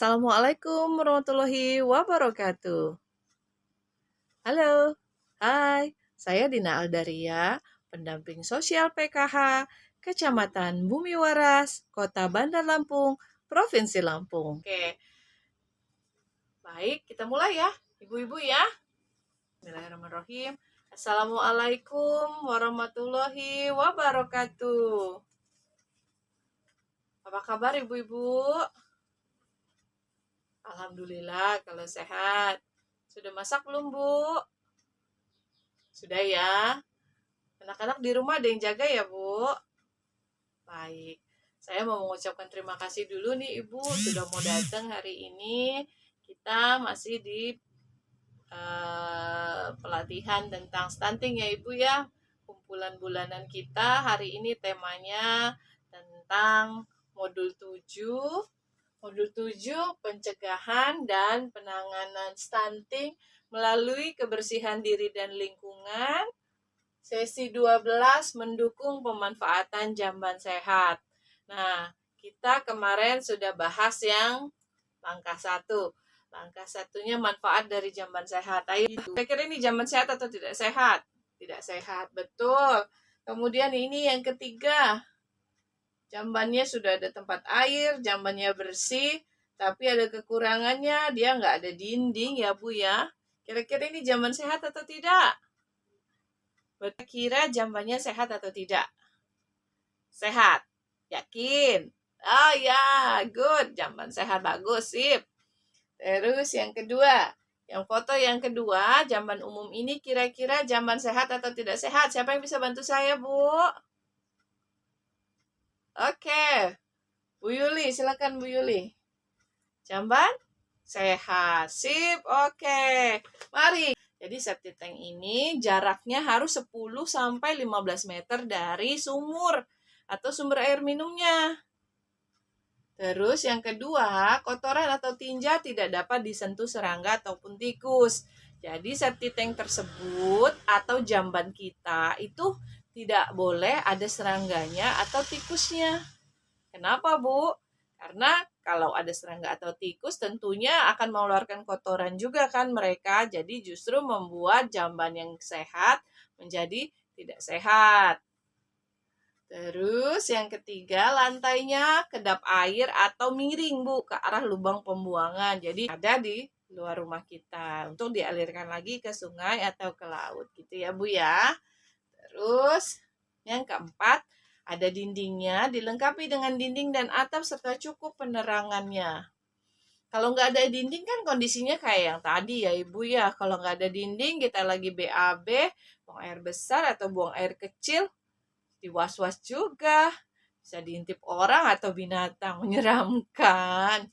Assalamualaikum warahmatullahi wabarakatuh. Halo, hai, saya Dina Aldaria, pendamping sosial PKH, Kecamatan Bumi Waras, Kota Bandar Lampung, Provinsi Lampung. Oke, baik, kita mulai ya, ibu-ibu ya. Bismillahirrahmanirrahim. Assalamualaikum warahmatullahi wabarakatuh. Apa kabar ibu-ibu? Alhamdulillah kalau sehat. Sudah masak belum, Bu? Sudah ya. Anak-anak di rumah ada yang jaga ya, Bu? Baik. Saya mau mengucapkan terima kasih dulu nih Ibu sudah mau datang hari ini. Kita masih di pelatihan tentang stunting ya Ibu ya. Kumpulan bulanan kita hari ini temanya tentang modul 7. Modul 7 pencegahan dan penanganan stunting melalui kebersihan diri dan lingkungan. Sesi 12 mendukung pemanfaatan jamban sehat. Nah, kita kemarin sudah bahas yang langkah 1. Langkah satunya manfaat dari jamban sehat. Ayo, kira-kira ini jamban sehat atau tidak sehat? Tidak sehat, betul. Kemudian ini yang ketiga. Jambannya sudah ada tempat air, jambannya bersih, tapi ada kekurangannya, dia nggak ada dinding ya Bu ya. Kira-kira ini jamban sehat atau tidak? Kira jambannya sehat atau tidak? Sehat. Yakin? Oh ya, good. Jamban sehat, bagus, sip. Terus yang kedua, yang foto yang kedua, jamban umum ini kira-kira jamban sehat atau tidak sehat? Siapa yang bisa bantu saya, Bu? Oke. Bu Yuli, silakan Bu Yuli. Jamban sehat. Sip, oke. Mari. Jadi septic tank ini jaraknya harus 10 sampai 15 meter dari sumur atau sumber air minumnya. Terus yang kedua, kotoran atau tinja tidak dapat disentuh serangga ataupun tikus. Jadi septic tank tersebut atau jamban kita itu tidak boleh ada serangganya atau tikusnya. Kenapa, Bu? Karena kalau ada serangga atau tikus tentunya akan mengeluarkan kotoran juga kan mereka. Jadi justru membuat jamban yang sehat menjadi tidak sehat. Terus yang ketiga, lantainya kedap air atau miring, Bu, ke arah lubang pembuangan. Jadi ada di luar rumah kita untuk dialirkan lagi ke sungai atau ke laut gitu ya, Bu ya. Terus yang keempat, ada dindingnya, dilengkapi dengan dinding dan atap serta cukup penerangannya. Kalau nggak ada dinding kan kondisinya kayak yang tadi ya Ibu ya. Kalau nggak ada dinding, kita lagi BAB, buang air besar atau buang air kecil, was-was juga. Bisa diintip orang atau binatang, menyeramkan.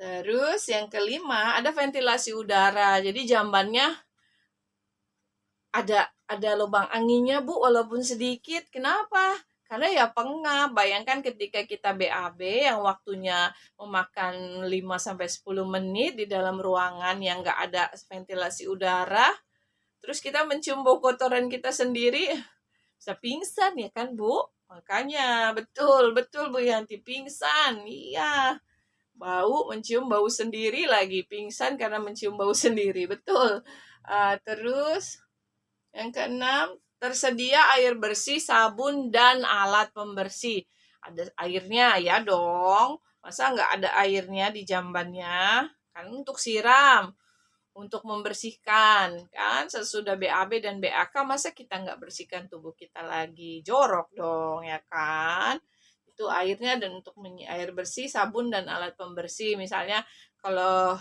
Terus yang kelima, ada ventilasi udara. Jadi jambannya ada lubang anginnya Bu, walaupun sedikit. Kenapa? Karena ya pengap. Bayangkan ketika kita BAB yang waktunya memakan 5-10 menit di dalam ruangan yang nggak ada ventilasi udara, terus kita mencium bau kotoran kita sendiri, bisa pingsan ya kan Bu? Makanya betul Bu Yanti, pingsan. Iya. Mencium bau sendiri lagi, pingsan karena mencium bau sendiri. Betul. Terus yang keenam, tersedia air bersih, sabun, dan alat pembersih. Ada airnya ya dong. Masa nggak ada airnya di jambannya? Kan untuk siram, untuk membersihkan. Kan sesudah BAB dan BAK, masa kita nggak bersihkan tubuh kita lagi? Jorok dong, ya kan? Itu airnya dan untuk air bersih, sabun, dan alat pembersih. Misalnya kalau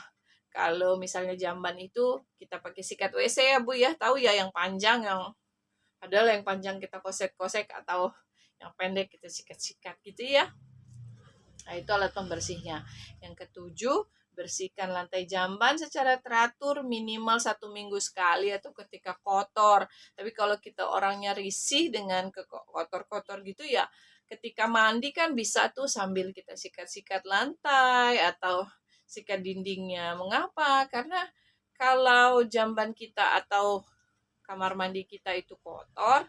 misalnya jamban itu kita pakai sikat WC ya Bu ya, tahu ya yang panjang, yang adalah yang panjang kita kosek-kosek atau yang pendek kita sikat-sikat gitu ya. Nah itu alat pembersihnya. Yang ketujuh, bersihkan lantai jamban secara teratur minimal 1 minggu sekali atau ketika kotor. Tapi kalau kita orangnya risih dengan kotor-kotor gitu ya, ketika mandi kan bisa tuh sambil kita sikat-sikat lantai atau sikat dindingnya. Mengapa? Karena kalau jamban kita atau kamar mandi kita itu kotor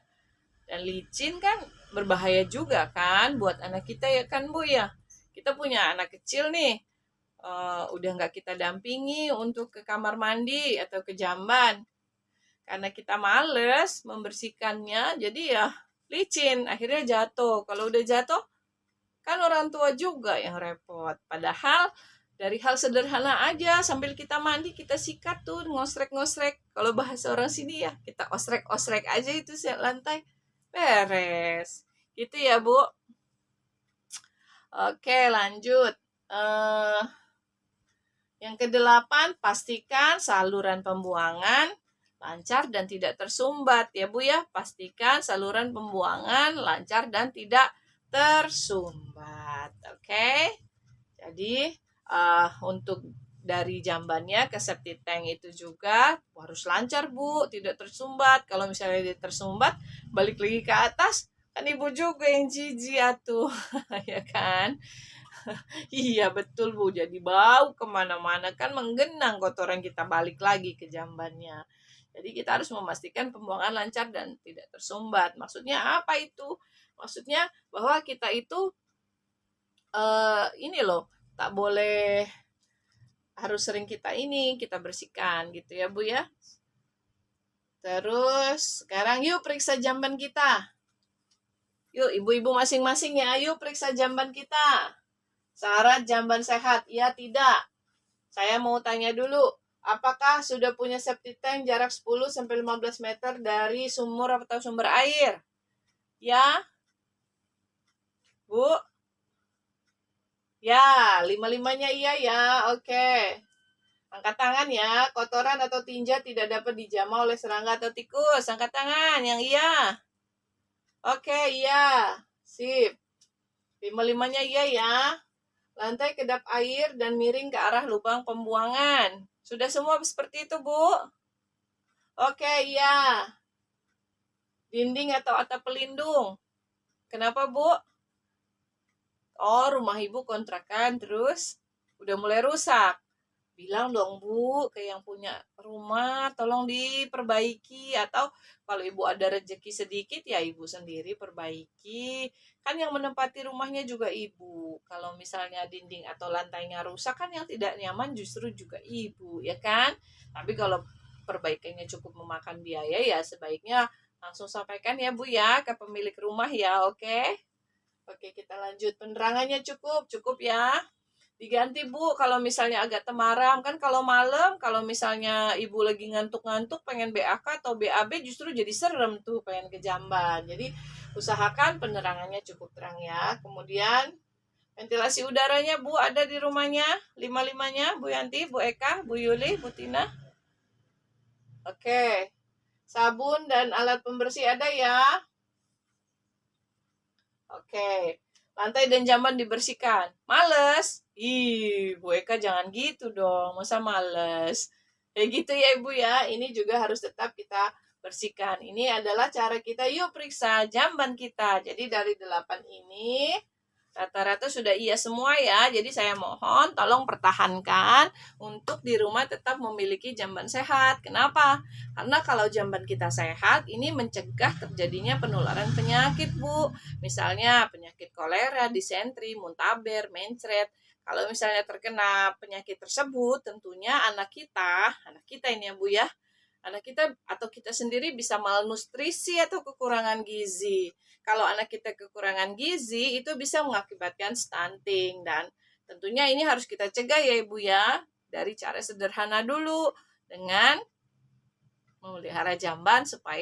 dan licin kan berbahaya juga kan buat anak kita ya kan Bu ya. Kita punya anak kecil nih, udah nggak kita dampingi untuk ke kamar mandi atau ke jamban. Karena kita males membersihkannya, jadi ya licin, akhirnya jatuh. Kalau udah jatuh, kan orang tua juga yang repot. Padahal dari hal sederhana aja, sambil kita mandi, kita sikat tuh, ngosrek-ngosrek. Kalau bahasa orang sini ya, kita osrek-osrek aja itu lantai, beres. Gitu ya, Bu. Oke, lanjut. Yang ke-8, pastikan saluran pembuangan lancar dan tidak tersumbat. Ya, Bu ya, pastikan saluran pembuangan lancar dan tidak tersumbat. Oke. Jadi, untuk dari jambannya ke septic tank itu juga harus lancar, Bu, tidak tersumbat. Kalau misalnya dia tersumbat, balik lagi ke atas, kan Ibu juga yang jijik atuh, ya kan? Iya betul, Bu, jadi bau kemana-mana, kan menggenang kotoran kita balik lagi ke jambannya. Jadi kita harus memastikan pembuangan lancar dan tidak tersumbat. Maksudnya apa itu? Maksudnya bahwa kita itu ini loh, tak boleh, harus sering kita bersihkan gitu ya, Bu ya. Terus sekarang yuk periksa jamban kita. Yuk ibu-ibu masing-masing ya, yuk periksa jamban kita. Syarat jamban sehat, iya tidak? Saya mau tanya dulu, apakah sudah punya septic tank jarak 10-15 meter dari sumur atau sumber air? Ya? Bu? Ya, 5-5-nya iya ya, oke. Angkat tangan ya, kotoran atau tinja tidak dapat dijamah oleh serangga atau tikus. Angkat tangan yang iya. Oke, iya. Sip. 5-5-nya iya ya. Lantai kedap air dan miring ke arah lubang pembuangan. Sudah semua seperti itu, Bu? Oke, iya. Dinding atau atap pelindung. Kenapa, Bu? Oh, rumah Ibu kontrakan terus udah mulai rusak. Bilang dong, Bu, ke yang punya rumah, tolong diperbaiki. Atau kalau Ibu ada rezeki sedikit, ya Ibu sendiri perbaiki. Kan yang menempati rumahnya juga Ibu. Kalau misalnya dinding atau lantainya rusak, kan yang tidak nyaman justru juga Ibu, ya kan? Tapi kalau perbaikannya cukup memakan biaya, ya sebaiknya langsung sampaikan ya, Bu, ya, ke pemilik rumah ya, oke? Oke, kita lanjut. Penerangannya cukup ya. Diganti, Bu, kalau misalnya agak temaram. Kan kalau malam, kalau misalnya Ibu lagi ngantuk-ngantuk pengen BAK atau BAB, justru jadi serem tuh pengen ke jamban. Jadi usahakan penerangannya cukup terang ya. Kemudian ventilasi udaranya, Bu, ada di rumahnya 5-5-nya, Bu Yanti, Bu Eka, Bu Yuli, Bu Tina. Oke. Sabun dan alat pembersih ada ya. Oke. Lantai dan jamban dibersihkan. Males? Ih, Bu Eka jangan gitu dong. Masa males? Kayak gitu ya, Ibu ya. Ini juga harus tetap kita bersihkan. Ini adalah cara kita, yuk periksa jamban kita. Jadi dari 8 ini, rata-rata sudah iya semua ya. Jadi saya mohon tolong pertahankan untuk di rumah tetap memiliki jamban sehat. Kenapa? Karena kalau jamban kita sehat, ini mencegah terjadinya penularan penyakit, Bu. Misalnya penyakit kolera, disentri, muntaber, mencret. Kalau misalnya terkena penyakit tersebut, tentunya anak kita ini ya, Bu ya, anak kita atau kita sendiri bisa malnutrisi atau kekurangan gizi. Kalau anak kita kekurangan gizi, itu bisa mengakibatkan stunting. Dan tentunya ini harus kita cegah ya, Ibu ya, dari cara sederhana dulu, dengan memelihara jamban supaya